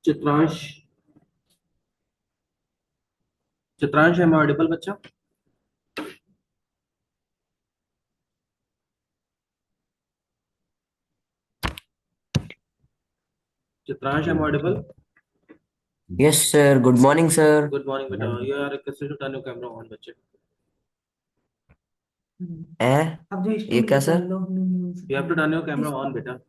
Chitransh Chitransh am I audible बच्चा? Chitransh am I audible? Yes, sir. Good morning, sir. Good morning बेटा. You are requested to turn your camera on बच्चे. Eh? ये क्या sir? You have to turn your camera on बेटा.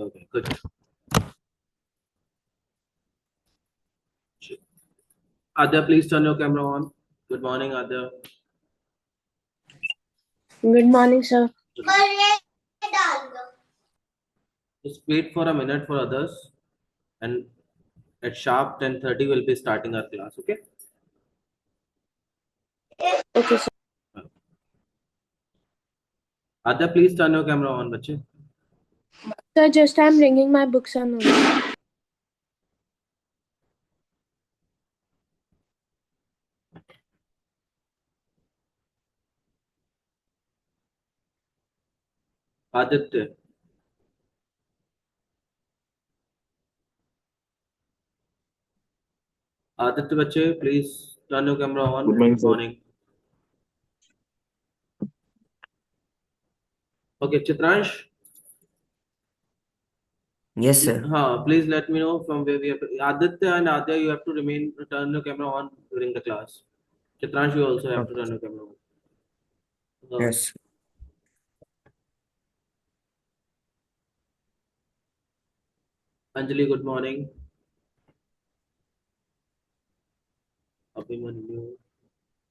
Okay, good. Adya, please turn your camera on. Good morning, Adya. Good morning, sir. Just wait for a minute for others, and at sharp 10:30 we'll be starting our class. Okay. Okay, sir. Adya, please turn your camera on बच्चे. Sir, just I'm bringing my books and notes. Aditya. Aditya बच्चे, please turn your camera on. Good morning, Good sir. morning. Okay, Chitransh. Yes, sir. Please let me know from where we have to. Aditya and Adya, you have to remain turn your camera on during the class. Chitransh, you also have to turn your camera on. Yes. Anjali, good morning. Abhimanyu,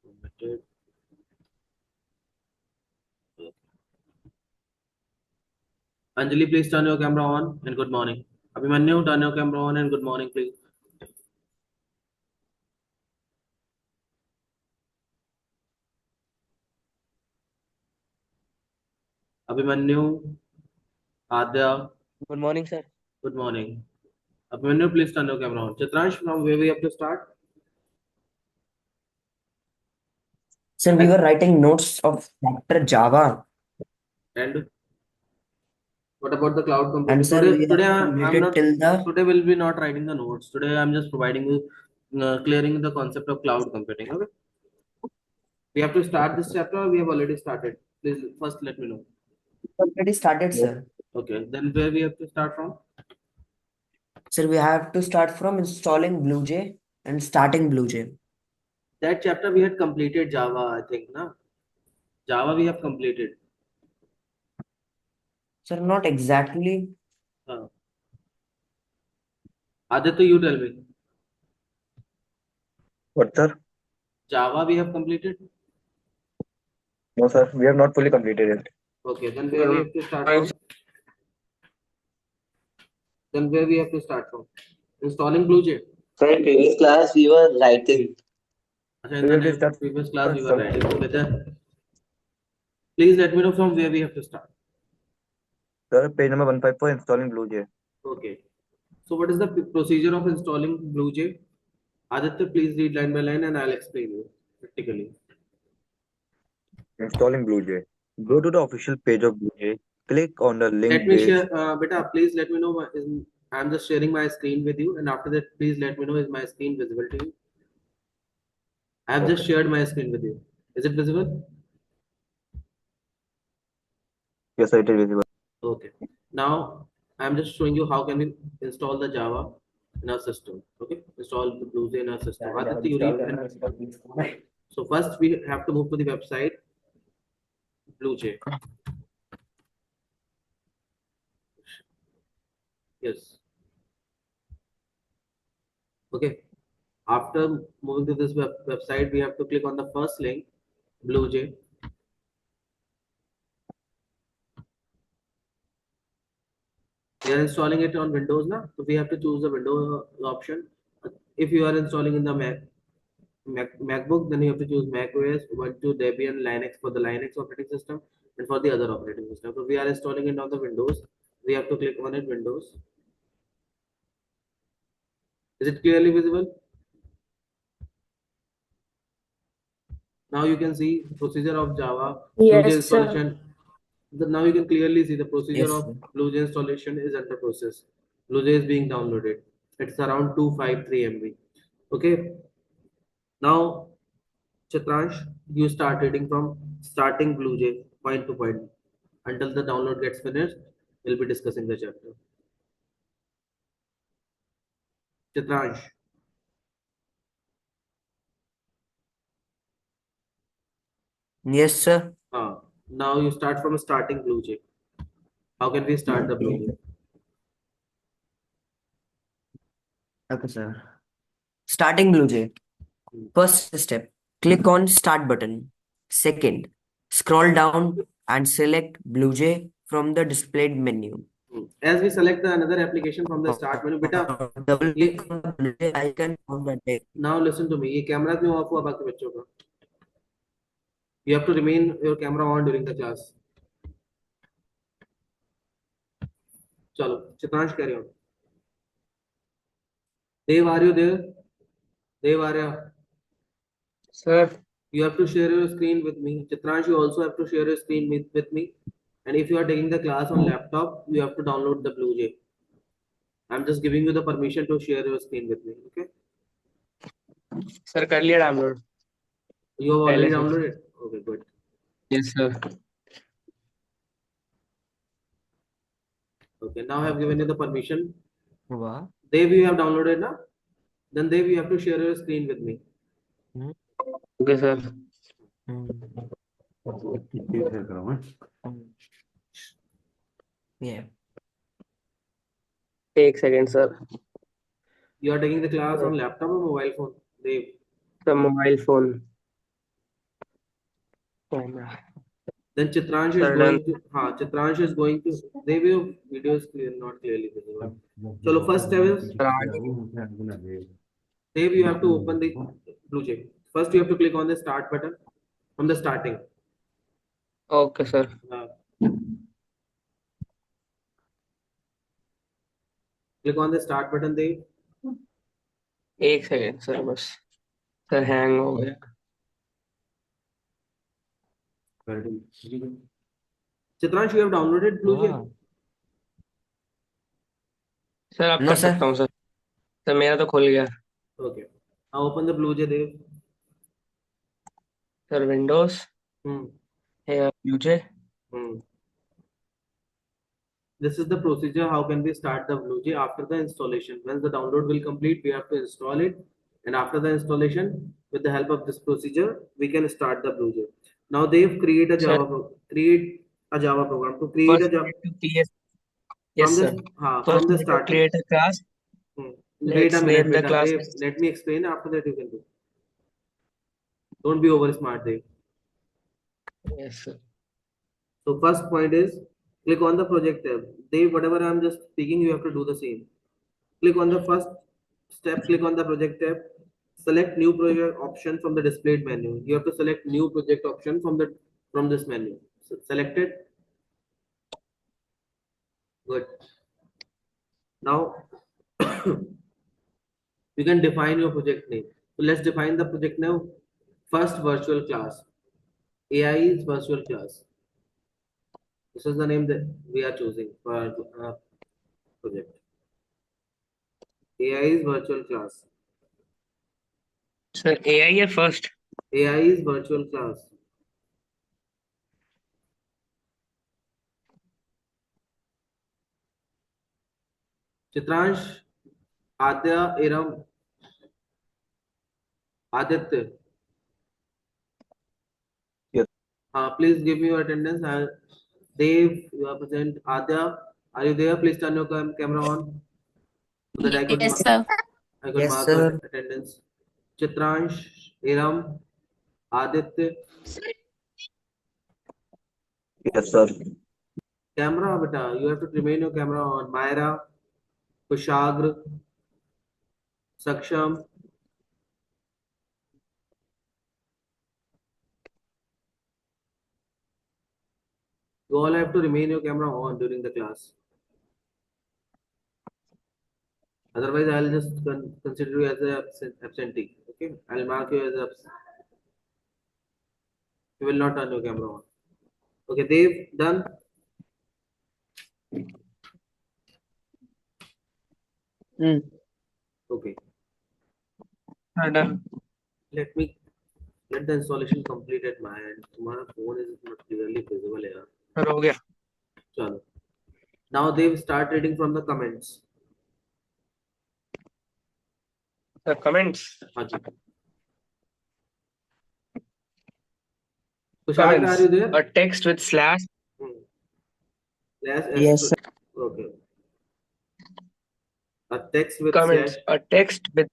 permitted. Anjali, please turn your camera on and good morning. Abhimanyu, turn your camera on and good morning, please. Abhimanyu, Adya, Good morning, sir. good morning. Abhimanyu, please turn your camera on. Chitransh, from where we have to start? Sir, we were writing notes of chapter Java. And what about the cloud computing? And sir, we Today have I'm completed not. till the... Today we'll be not writing the notes. Today I'm just providing you, clearing the concept of cloud computing. Okay. We have to start this chapter. Or we have already started. Please first let me know. already started, Yes. sir. Okay. Then where we have to start from? Sir, we have to start from installing BlueJ and starting BlueJ. That chapter we had completed Java, I think, na? Java we have completed. Sir, not exactly. Aditya, you tell me. What, sir? Java we have completed. No, sir. We have not fully completed it. Okay, then where we have to start from? Then where we have to start from? Installing BlueJ. So in previous class, we were writing. In the previous class we were writing together. Please let me know from where we have to start. Sir, page number 154, installing BlueJ. Okay. So what is the procedure of installing BlueJ? Aditya, please read line by line and I'll explain you practically. Installing BlueJ. Go to the official page of BlueJ. Click on the link Let me page. share, beta, please let me know. I'm just sharing my screen with you, and after that, please let me know is my screen visible to you? I have just shared my screen with you. Is it visible? Yes, sir, it is visible. Okay. Now I'm just showing you how can we install the Java in our system. Okay. Install the BlueJ in our system. Aditya, you read. So first we have to move to the website BlueJ. Yes. Okay. After moving to this website, we have to click on the first link, BlueJ. We are installing it on Windows now, so we have to choose the Windows option. If you are installing in the MacBook, then you have to choose Mac OS, Ubuntu, Debian, Linux for the Linux operating system, and for the other operating system. So we are installing it on the Windows. We have to click on it, Windows. Is it clearly visible? Now you can see procedure of Java Yes, BlueJ sir. installation. Now you can clearly see the procedure Yes, of sir. BlueJ installation is under process. BlueJ is being downloaded. It's around 253 MB. Okay. Now, Chatransh, you start reading from starting BlueJ point to point until the download gets finished. We'll be discussing the chapter. Chatransh. Yes, sir. Now you start from starting BlueJ. How can we start the BlueJ? Okay, sir. Starting BlueJ. First step, click on Start button. Second, scroll down and select BlueJ from the displayed menu. As we select the another application from the start menu, beta, Double ये click on the BlueJ icon on the deck. now listen to me. ये camera क्यों of हुआ बाकी बच्चों का? You have to remain your camera on during the class. चलो, Chitransh carry on. Dev, are you there? Dev, Arya, Sir, you have to share your screen with me. Chitransh, you also have to share your screen with me. And if you are taking the class on laptop, you have to download the BlueJ. I'm just giving you the permission to share your screen with me. Okay? sir, कर लिया download. You have already पहले से. downloaded? Okay, good. Yes, sir. Okay, now I have given you the permission. Wow. Dev, you have downloaded now? Then Dev, you have to share your screen with me. Okay, sir. Yeah. Take second, sir. You are taking the class on laptop or mobile phone? Dev. The mobile phone. Camera. Then Chitransh is Sir, going to. Chitransh is going to. Dev, your video is clear, not clearly visible. So first step is Dave, you have to open the BlueJ. First, you have to click on the start button from the starting. Okay, sir. Click on the start button, Dave. एक second sir बस sir hang हो गया. Chitransh, you have downloaded BlueJ? Wow. Sir आप No, कर sir. सकता हूँ sir. Sir मेरा तो खुल गया. Okay. Now open the BlueJ, Dave. Sir Windows Hmm. है यूजे. Hmm. This is the procedure. How can we start the BlueJ after the installation? Once the download will complete, we have to install it. And after the installation, with the help of this procedure, we can start the BlueJ. Now, Dave, create a Sir, create a Java program. To create a first we Java need to create. from Yes, the sir. from First we the need to starting. create a class. Hmm. Wait Let's a minute, name the beta. class. Dave, let me explain. After that, you can do. Don't be over smart, Dave. Yes, sir. So first point is click on the project tab. Dave, whatever I'm just speaking, you have to do the same. Click on the first step. Click on the project tab. Select new project option from the displayed menu. You have to select new project option from this menu. So select it. Good. Now you can define your project name. So let's define the project name. First virtual class. AI is virtual class. This is the name that we are choosing for our project. AI is virtual class. Sir AI है first. AI is virtual class. Chitransh, Adya, Iram, Aditya. Yes. Please give me your attendance. Dave, you are present. Adya, are you there? Please turn your camera on so that Yes, sir. I could Yes, mark your sir. attendance. Chitransh, Iram, Aditya. Yes, sir. Camera, beta. You have to remain your camera on. Myra, Kushagra, Saksham. You all have to remain your camera on during the class. Otherwise, I'll just consider you as a absentee. Okay, I'll mark you as absent. You will not turn your camera on. Okay, Dave, done? Okay. Done. Let the installation complete at my end. तुम्हारा phone is not clearly visible here. Sir हो गया. चलो. Now Dave, start reading from the comments. Sir, comments. हाँ जी. Tushar, are Comments. you there? A text with slash. Slash Yes, S. Okay. A text with Comments. slash. A text with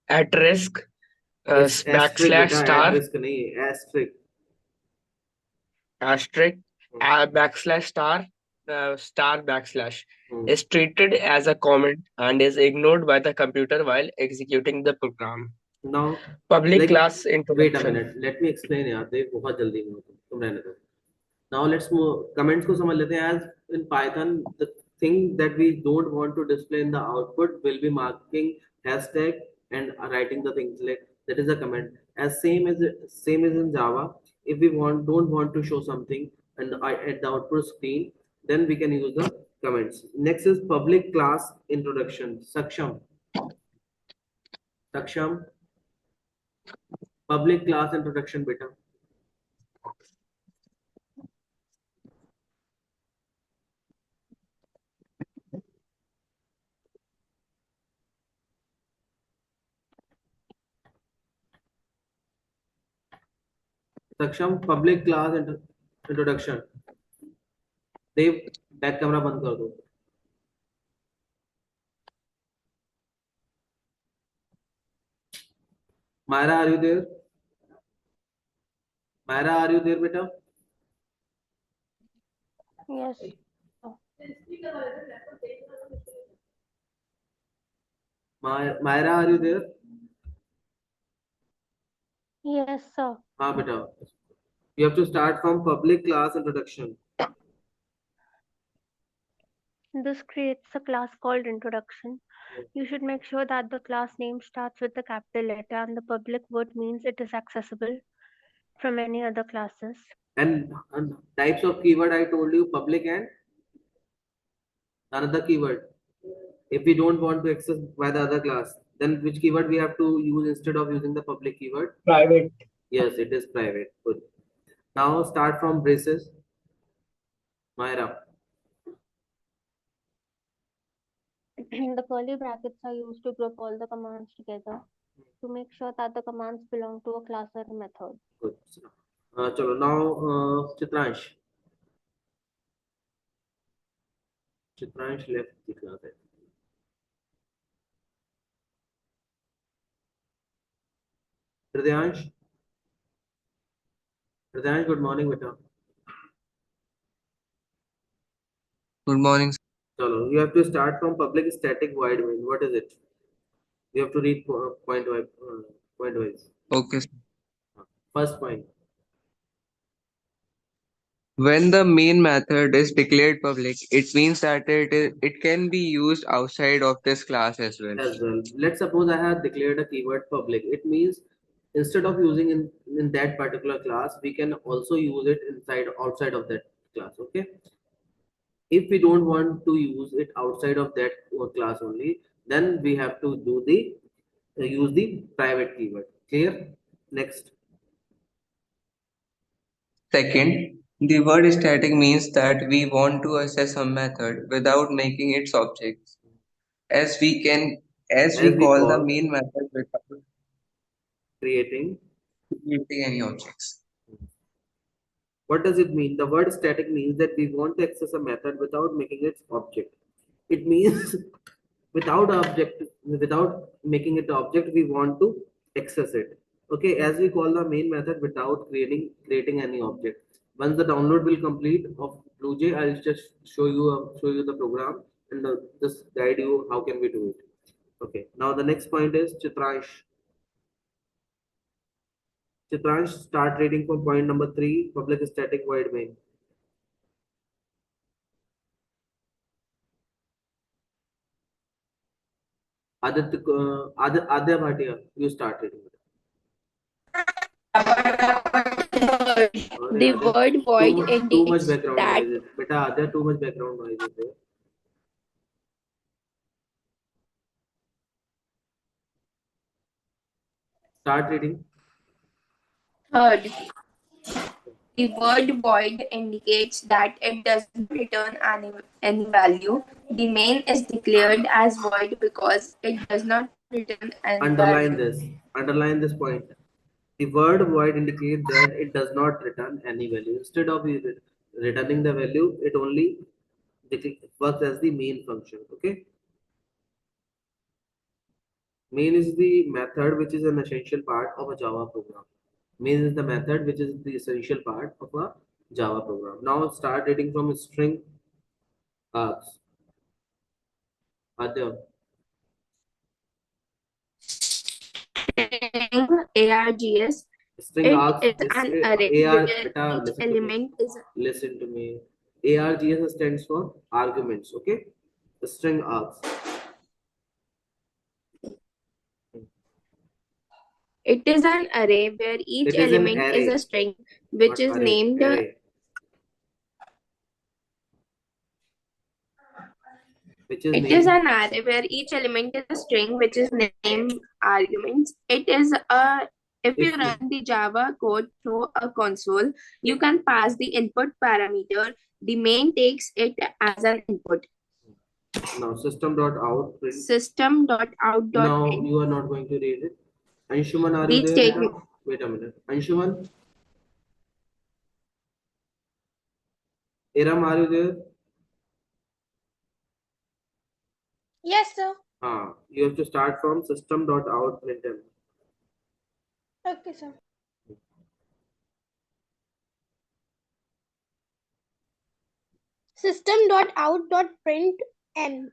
at risk. Asterisk Backslash बेटा, star. at risk नहीं, asterisk. Asterisk. Backslash star. Star backslash. Is treated as a comment and is ignored by the computer while executing the program. Now, Public like, class wait a introduction. minute. Let me explain यार. देख बहुत जल्दी में हो तुम रहने दो. Now let's move. Comments को समझ लेते हैं. As in Python, the thing that we don't want to display in the output will be marking hashtag and writing the things like that is a comment. As same as in Java. If we don't want to show something and at the output screen, then we can use the comments. Next is public class introduction. Saksham. Public class introduction beta. Saksham, public class introduction. Dave, back camera बंद कर दो. Myra, are you there? Myra, are you there, beta? Yes. Myra, are you there? Yes, sir. हाँ बेटा. You have to start from public class introduction. This creates a class called introduction. You should make sure that the class name starts with the capital letter and the public word means it is accessible from any other classes. And types of keyword I told you, public and another keyword. If we don't want to access by the other class, then which keyword we have to use instead of using the public keyword? Private. Yes, it is private. Good. Now start from braces. Myra. The curly brackets are used to group all the commands together to make sure that the commands belong to a class or a method. Good. चलो now Chitransh. Chitransh left the class. Hridyansh. Hridyansh, good morning beta. Good morning. Chalo, you have to start from public static void main. What is it? You have to read point wise. Okay. First point. When the main method is declared public, it means that it can be used outside of this class as well. As well. Let's suppose I have declared a keyword public. It means instead of using in that particular class, we can also use it outside of that class. Okay. If we don't want to use it outside of that class only, then we have to do the use the private keyword. Clear? Next. Second, the word static means that we want to access a method without making its objects. As we call the main method without creating any objects. What does it mean? The word static means that we want to access a method without making its object. It means without making it object, we want to access it. Okay, as we call the main method without creating any object. Once the download will complete of BlueJ, I'll just show you the program and just guide you how can we do it. Okay, now the next point is Chitransh. Chitransh, start reading from point number 3, public static void main. Aditya Bhatia, you start reading. अरे The यार, word void too much indicates background that noise. बेटा there too much background noise is there. Start reading. third, the word void indicates that it doesn't return any value. The main is declared as void because it does not return any Underline value. this. Underline this point. The word void indicates that it does not return any value. Instead of returning the value, it only works as the main function. Okay. Main is the method which is an essential part of a Java program. Main is the method which is the essential part of a Java program. Now start reading from string args. Adya, String args. string It args. is an array AR, where beta, each listen to me. element is Listen to me. ARGS stands for arguments. Okay. The string args. It is an array where each It is an element is a array, string which not is array. named. Array, which is It is named. an array where each element is a string which is named arguments. It is a if you If run the Java code through a console, you can pass the input parameter. The main takes it as an input. now system.out print. Now System.out.print. you are not going to read it. Anshuman, are you The there, beta? statement. Wait a minute. Anshuman, Iram, are you there? Yes, sir. You have to start from system.out println. Okay, sir. System.out.println.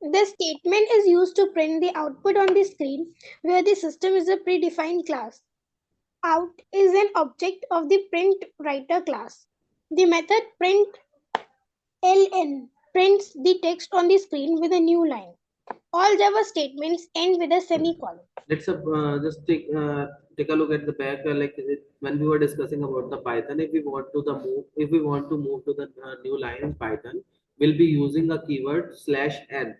This statement is used to print the output on the screen where the system is a predefined class. Out is an object of the print writer class. The method println prints the text on the screen with a new line. All Java statements end with a semicolon. Let's just take a look at the back. When we were discussing about the Python, if we want to move to the new line in Python, we'll be using a keyword /n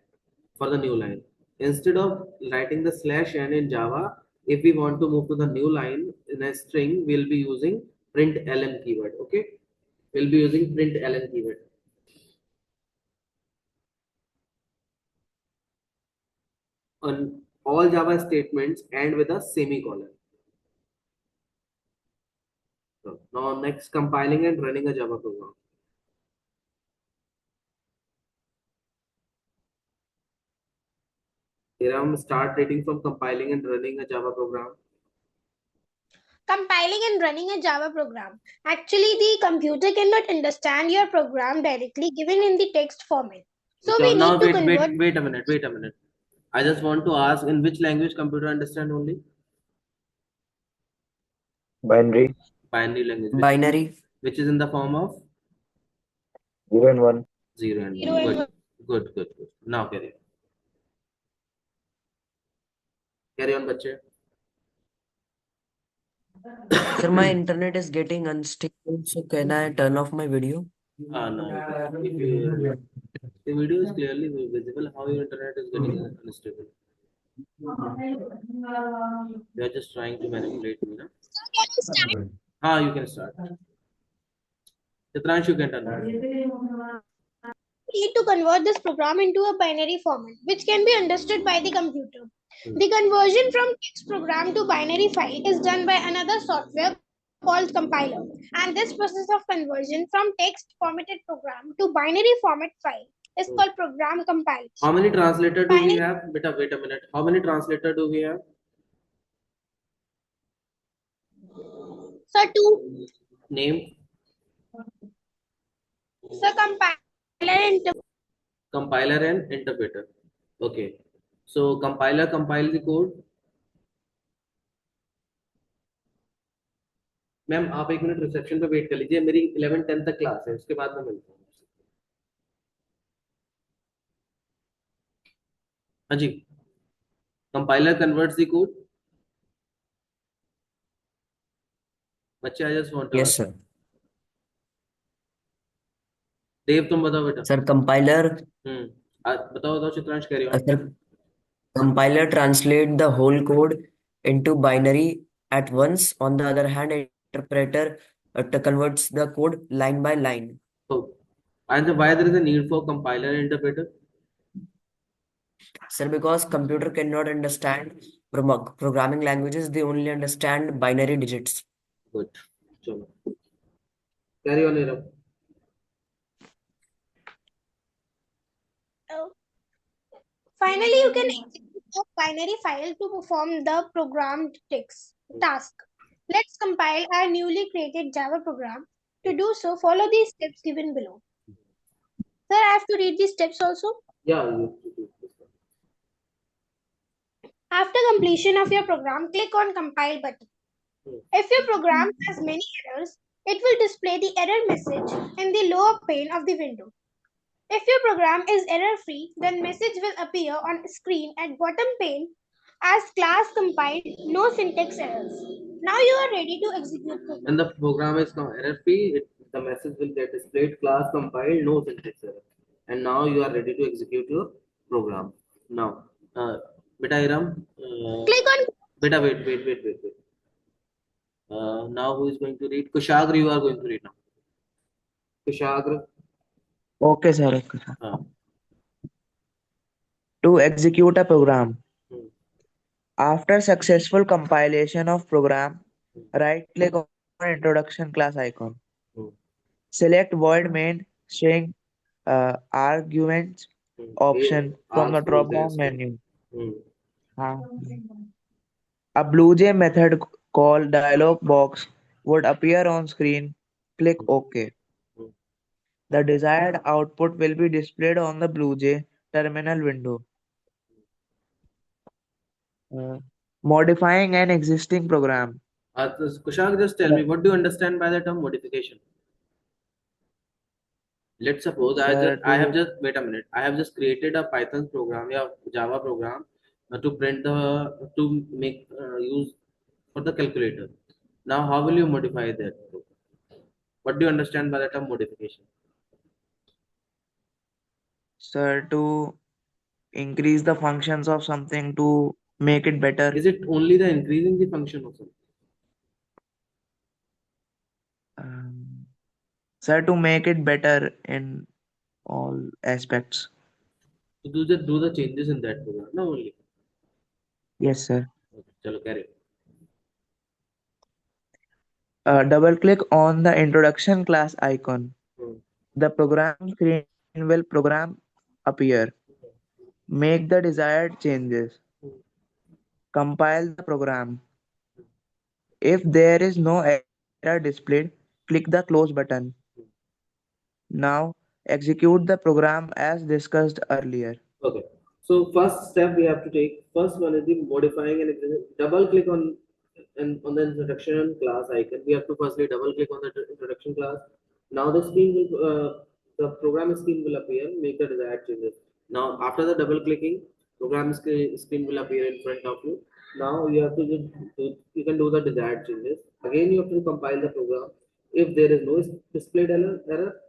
for the new line. Instead of writing the /n in Java, if we want to move to the new line in a string, we'll be using println keyword. Okay, we'll be using println keyword. On all Java statements end with a semicolon. So now next, compiling and running a Java program. Hiram, start reading from compiling and running a Java program. Compiling and running a Java program. Actually, the computer cannot understand your program directly given in the text format. So we Now need to convert. wait a minute. I just want to ask, in which language computer understand only? Binary, Binary language. Binary. Which is in the form of 0 and 1. 0 and 1. Zero and Good. Now carry on. Carry on, bache. Sir, my internet is getting unstable, so can I turn off my video? No. If the video is clearly visible, how your internet is getting unstable? You are just trying to manipulate me, na? You can start. Chitransh, you can turn on. We need to convert this program into a binary format, which can be understood by the computer. The conversion from text program to binary file is done by another software called compiler. And this process of conversion from text formatted program to binary format file is called program compilation. How many translator do we have? Beta, wait a minute. How many translator do we have? So two. Name? So Compiler and interpreter. Okay. So compiler compile the code. Ma'am आप एक minute reception पे wait कर लीजिए, मेरी 11 10 तक class है, उसके बाद मैं मिलता हूँ. हाँ जी. Compiler converts the code. बच्चे I just want to Yes, ask. sir. देव तुम बताओ बेटा. Sir, compiler, बताओ Chitransh carry on. sir, compiler translate the whole code into binary at once. On the other hand, interpreter converts the code line by line. So, and why there is a need for compiler and interpreter? Sir, because computer cannot understand programming languages, they only understand binary digits. Good. चलो. Carry on, Neerav. Finally, you can execute a binary file to perform the programmed task. Let's compile our newly created Java program. To do so, follow these steps given below. Sir, I have to read these steps also. Yeah. After completion of your program, click on Compile button. If your program has many errors, it will display the error message in the lower pane of the window. If your program is error-free, then message will appear on screen at bottom pane as class compiled, no syntax errors. Now you are ready to execute program. When the program is now error-free, the message will get displayed, class compiled, no syntax error. And now you are ready to execute your program. Now, beta Iram, Click on beta wait. Now who is going to read? Kushagra, you are going to read now. Kushagra. Okay, sir. Okay, sir. To execute a program. After successful compilation of program, right-click on introduction class icon. Select void main string arguments option from the drop-down menu. A BlueJ method call dialog box would appear on screen. Click OK. The desired output will be displayed on the BlueJ terminal window. Modifying an existing program. Kushag, just tell me, what do you understand by the term modification? Let's suppose I have just wait a minute. I have just created a Python program, yeah, Java program to print to make use for the calculator. Now, how will you modify that? What do you understand by the term modification? Sir, to increase the functions of something to make it better. Is it only the increasing the function of something? Sir, to make it better in all aspects. To do the changes in that program, no only. Yes, sir. Okay, chalo, carry Double click on the introduction class icon. The program screen will program appear. Make the desired changes. Compile the program. If there is no error displayed, click the close button. Now execute the program as discussed earlier. Okay. So first step we have to take. First one is the modifying and double click on the introduction class icon. We have to firstly double click on the introduction class. Now the screen will the program screen will appear. Make the desired changes. Now after the double clicking, program screen will appear in front of you. Now you have to you can do the desired changes. Again you have to compile the program. If there is no displayed error,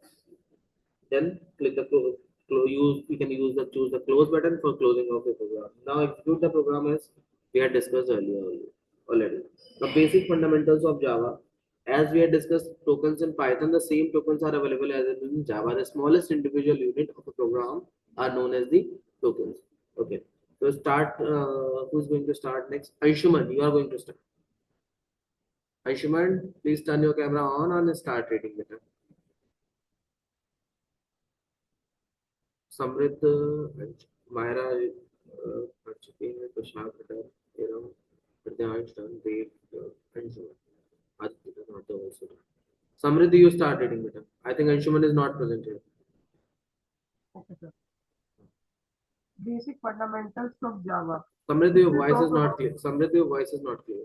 then click the you can choose the close button for closing of the program. Now execute the program as we had discussed earlier already. The basic fundamentals of Java. As we had discussed tokens in Python, the same tokens are available as in Java. The smallest individual unit of a program are known as the tokens. Okay. So start. Who's going to start next? Anshuman, you are going to start. Anshuman, please turn your camera on and start reading better. समृद्ध मायरा पढ़ चुके हैं Tushar cutter एवं हृदयांश देव Anshuman Aditya does not also Samriddhi, you start reading better. I think Anshuman is not present here. Okay, sir. Basic fundamentals of Java. Samriddhi, your voice is not clear. Samriddhi, your voice is not clear.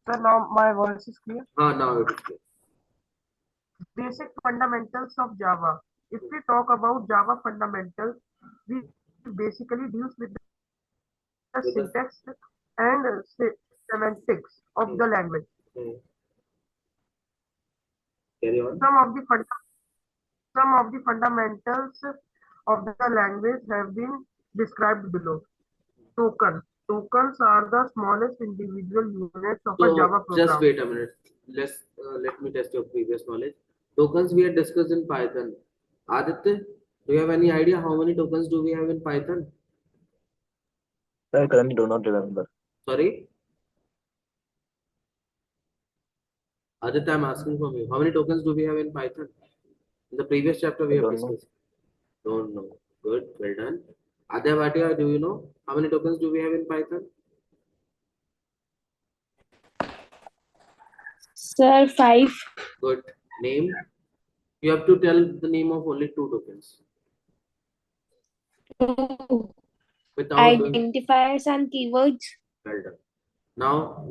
Sir, now my voice is clear. Now it is clear. Basic fundamentals of Java. If we talk about Java fundamentals, we basically deals with the syntax and semantics of the language. Carry on. Some of the fundamentals of the language have been described below. Tokens. Tokens are the smallest individual units of a Java So just program. wait a minute. Let me test your previous knowledge. Tokens we had discussed in Python. Aditya, do you have any idea how many tokens do we have in Python? I currently do not remember. Sorry? Aditya, I'm asking from you. How many tokens do we have in Python? In the previous chapter we I have don't know. discussed. Don't know. Good, well done. Adya Bhatia, do you know how many tokens do we have in Python? Sir, 5. Good. Name? You have to tell the name of only 2 tokens. Without doing. Identifiers and keywords. Well done. Now,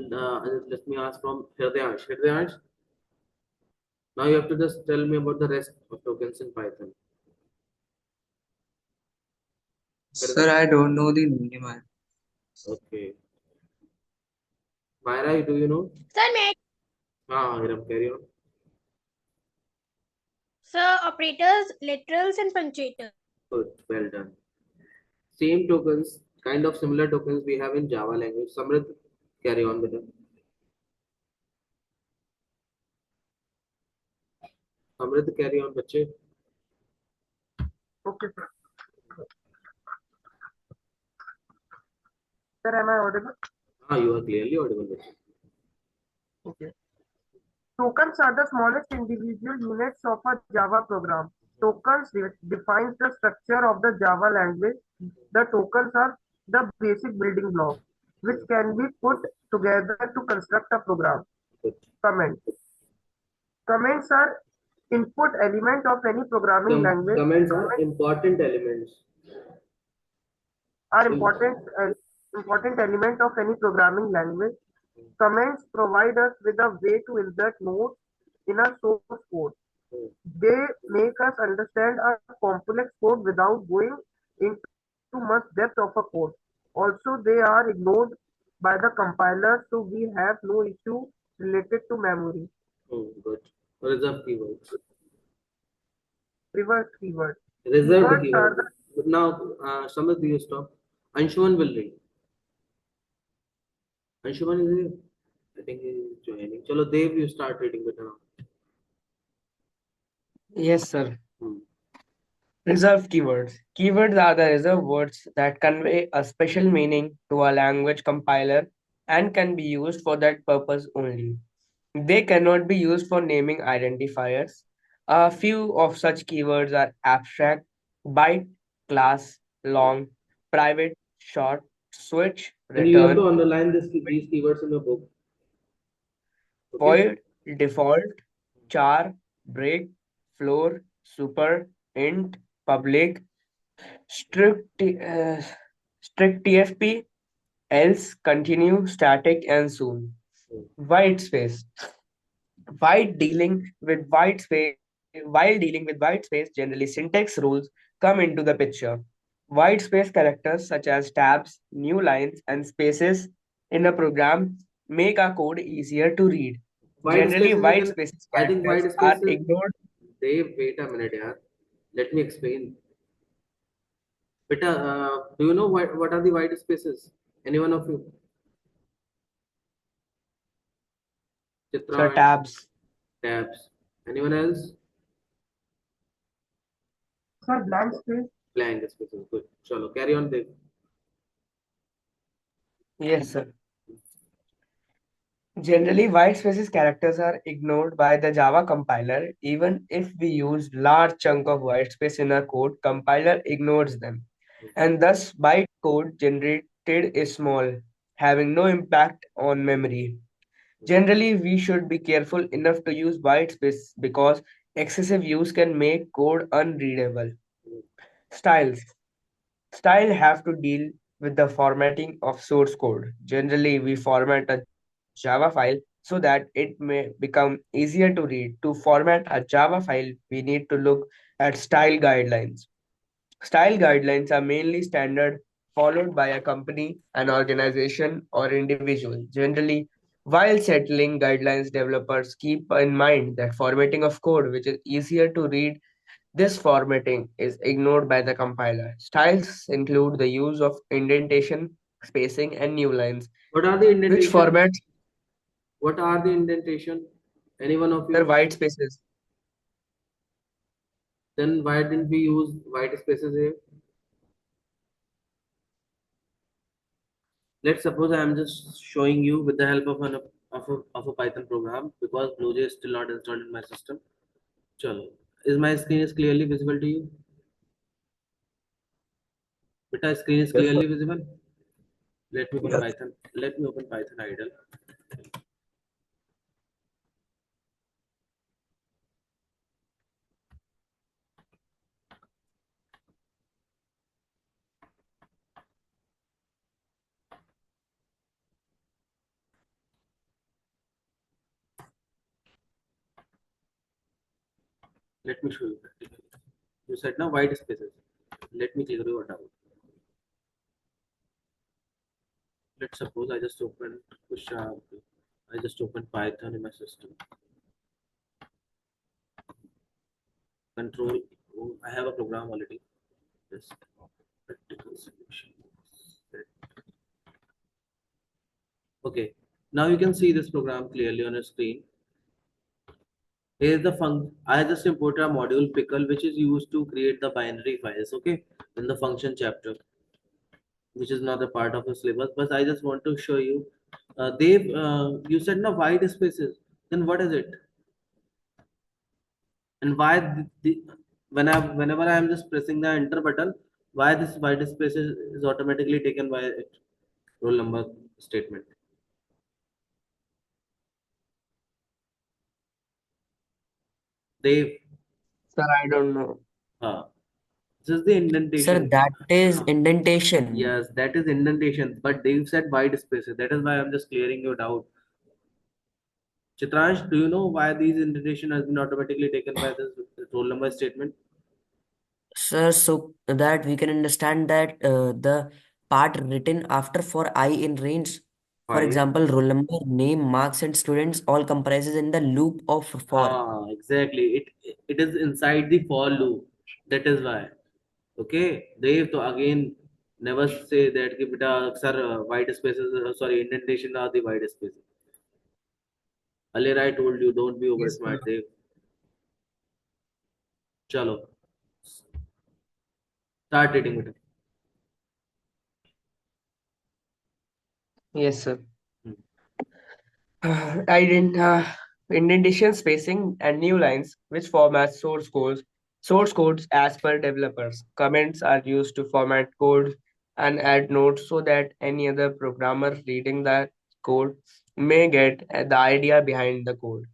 let me ask from Hridayansh. Hridayansh, now you have to just tell me about the rest of tokens in Python. Sir, I don't know the name. Okay. Myra, do you know? Sir, may I? Hiram, carry on. Sir, operators, literals, and punctuators. Good, well done. Same tokens, kind of similar tokens we have in Java language. Samrit, carry on with it. Samrit, carry on, bache. Okay, sir. Sir, am I audible? You are clearly audible, bache. Okay. Tokens are the smallest individual units of a Java program. Tokens defines the structure of the Java language. The tokens are the basic building blocks which can be put together to construct a program. Comments. Comments are input element of any programming language. Comments are important elements. Are important element of any programming language. Comments provide us with a way to insert nodes in a source code. They make us understand a complex code without going into much depth of a code. Also, they are ignored by the compiler, so we have no issue related to memory. Good. Reserve keywords. Reverse keywords. Reserved keywords. Now, Samrit, you stop. Anshuman will read. Anshuman is here. I think he is joining. Chalo, Dev, you start reading better now. Yes, sir. Reserved keywords. Keywords are the reserved words that convey a special meaning to a language compiler and can be used for that purpose only. They cannot be used for naming identifiers. A few of such keywords are abstract, byte, class, long, private, short, switch, And you have to return, underline these keywords in your book. Okay? void, default, char, break, floor, super, int, public, strict TFP, else, continue, static, and soon. White space. While dealing with white space, generally syntax rules come into the picture. White space characters such as tabs, new lines, and spaces in a program make our code easier to read. Generally, white spaces I think white characters are spaces. ignored. Dave, wait a minute, yaar. Let me explain. Beta, do you know what are the white spaces? Anyone of you? Chitra So and tabs. tabs. Anyone else? Sir, blank space. Blank spaces. Good. Chalo, carry on, Dave. Yes, sir. Generally, white spaces characters are ignored by the Java compiler. Even if we use large chunk of white space in our code, compiler ignores them. And thus byte code generated is small, having no impact on memory. Generally, we should be careful enough to use white space because excessive use can make code unreadable. Styles. Style have to deal with the formatting of source code. Generally, we format a Java file so that it may become easier to read. To format a Java file, we need to look at style guidelines. Style guidelines are mainly standard followed by a company, an organization, or individual. Generally, while settling guidelines, developers keep in mind that formatting of code, which is easier to read, this formatting is ignored by the compiler. Styles include the use of indentation, spacing, and new lines, What are the which indentation? formats What are the indentation? Any one of are you? white spaces. Then why didn't we use white spaces here? Let's suppose I am just showing you with the help of a Python program, because BlueJ is still not installed in my system. Chalo. Is my screen is clearly visible to you? Beta, screen is Yes, sir. clearly visible. Let me open Yes. Python. Let me open Python idle. Let me show you practically. You said now white spaces. Let me clear your doubt. Let's suppose I just opened Sharp. I just opened Python in my system. Control. Oh, I have a program already. Yes. Practical solution. Okay. Now you can see this program clearly on your screen. Here's the function. I just imported a module pickle, which is used to create the binary files. Okay, in the function chapter, which is not a part of the syllabus, but I just want to show you. You said no white spaces. Then what is it? And why whenever I am just pressing the enter button, why this white space is automatically taken by it, roll number statement? Dave, Sir, I don't know. this is the Sir, indentation. that is indentation. Yes, that is indentation. But Dave said white spaces. That is why I'm just clearing your doubt. Chitransh, do you know why these indentation has been automatically taken by this roll number statement? Sir, so that we can understand that the part written after for I in range, for Fine. example, roll number, name, marks, and students all comprises in the loop of for. Exactly. It is inside the for loop. That is why. Okay. Dave, so again, never say that कि बेटा sir white spaces sorry indentation are the white spaces. Earlier I told you don't be over Yes, sir. smart, Dave. चलो start reading बेटा. Yes, sir. Hmm. Indentation, spacing, and new lines, which format source codes. Source codes as per developers. Comments are used to format code and add notes so that any other programmer reading that code may get the idea behind the code.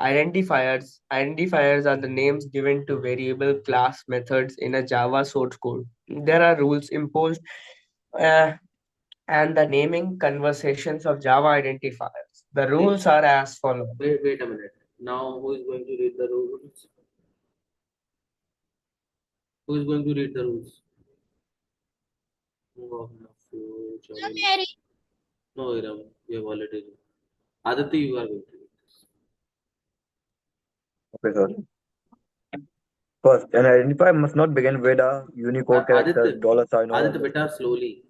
Identifiers are the names given to variable class methods in a Java source code. There are rules imposed uh, and the naming conversations of Java identifiers. The rules are as follows. Wait a minute. Now who is going to read the rules? Who is going to read the rules? Oh, no, Mary. no, Iram, you have already. Aditya, you are going to read this. Okay, sir. First, an identifier must not begin with a Unicode character, Aditya, dollar sign, or Aditya, beta, underscore. slowly.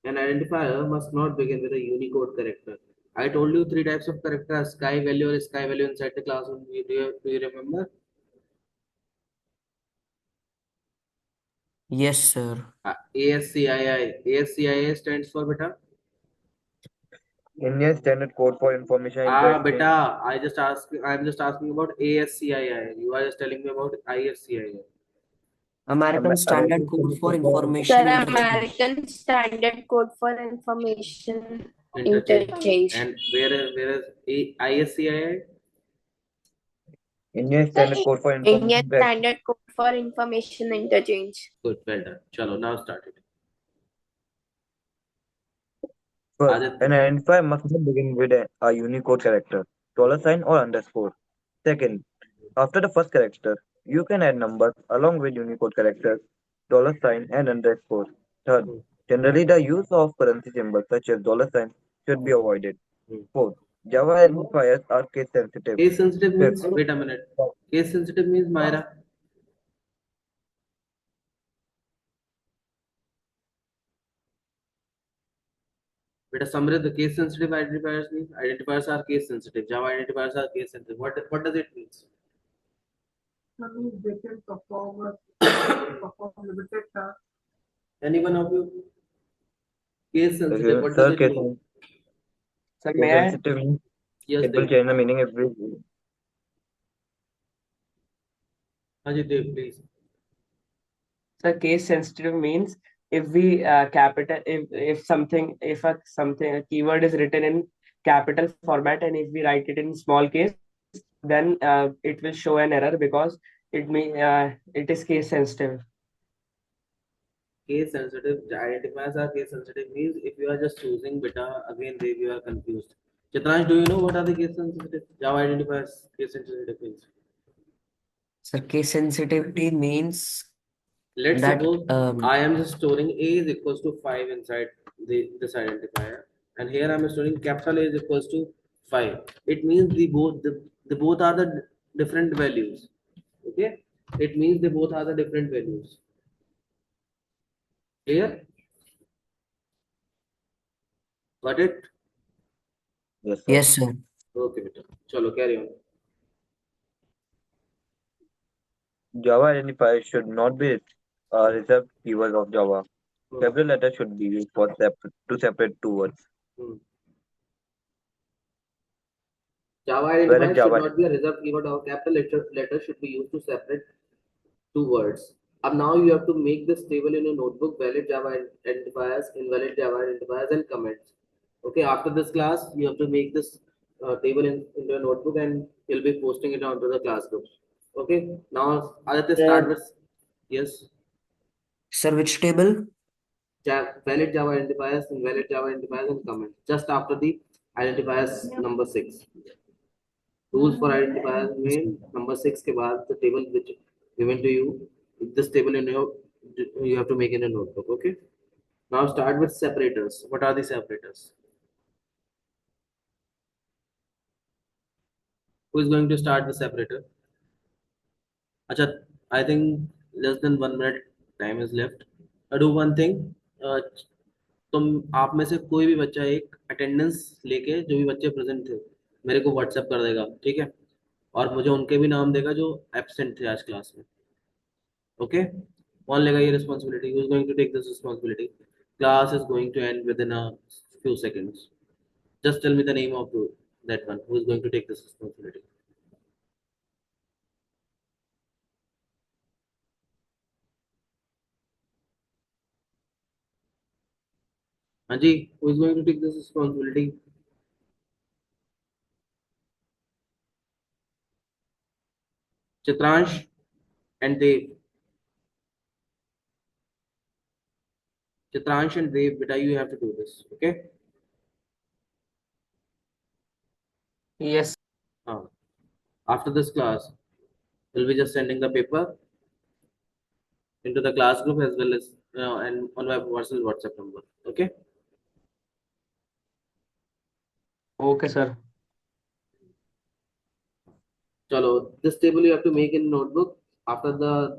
An identifier must not begin with a Unicode character. I told you three types of characters: sky value or sky value inside the classroom. Do you remember? Yes, sir. ASCII. ASCII stands for beta. Indian Standard Code for Information Interchange. Beta. I'm just asking about ASCII. You are just telling me about ISCII. American Standard American Code Standard for Code for Information Sir, Interchange. American Standard Code for Information Interchange. Interchange. And where is ISCII? Indian Standard Code for Indian Information. Standard Code for Information Interchange. Good, well done. Chalo, now start it. First, Aditya. an identifier must not begin with a Unicode character, dollar sign, or underscore. Second, after the first character, you can add numbers along with Unicode characters $, and underscore. Third, generally the use of currency symbols such as $sign should be avoided. Fourth, Java identifiers are case sensitive. Case sensitive means, Fifth, wait a minute. Case sensitive means, Myra. But Samrit, the case sensitive identifiers means identifiers are case sensitive. Java identifiers are case sensitive. What does it mean? That means they can perform limited tasks. Any one of you? Case sensitive, what does sir, it case mean? Sir, may I? sensitive means Yes, it will Dev. change the meaning every. Ajit Dev, please. Sir, case sensitive means if we if a keyword is written in capital format and if we write it in small case, then it will show an error because it is case sensitive. Case sensitive identifiers are case sensitive means if you are just choosing beta, again Dev, you are confused. Chitransh, do you know what are the case sensitive? Java identifiers, case sensitive means. Sir, case sensitivity means Let's that suppose I am just storing A is equals to 5 inside this identifier, and here I am storing capital A is equals to 5. It means the both are the different values. Okay, it means they both are the different values. Clear? Got it? Yes, sir. yes, sir. Okay, beta. Chalo, carry on. Java identifier should not be reserved keyword of Java. Capital letter should be used for to separate two words. Java Valid identifier should Java. not be a reserved keyword or capital letter should be used to separate two words. And now you have to make this table in a notebook, valid Java identifiers, invalid Java identifiers, and comments. Okay, after this class, you have to make this table into a notebook and you'll be posting it onto the class group. Okay, now Aditya, start with, yes, Sir, which table? valid Java identifiers, invalid Java identifiers, and comments. Just after the identifiers number 6. Rules for identifiers में number 6 के बाद the table which given to you, this table you have to make in a notebook. Okay, now start with separators. What are the separators? Who is going to start the separator? Acha, I think less than 1 minute time is left. Do one thing. तुम आप में से कोई भी बच्चा एक attendance लेके जो भी बच्चे प्रेजेंट थे मेरे को व्हाट्सएप कर देगा, ठीक है, और मुझे उनके भी नाम देगा जो एब्सेंट थे आज क्लास में. ओके, कौन लेगा ये responsibility? Who is going to take this responsibility? Class is going to end within a few seconds. Just tell me the name of that one who is going to take this responsibility. Anji, who is going to take this responsibility? Chitransh and Dev. Chitransh and Dev, beta, you have to do this. Okay. Yes. After this class, we'll be just sending the paper into the class group as well as and on my personal WhatsApp number. Okay. Okay, sir. Chalo, this table you have to make in notebook after the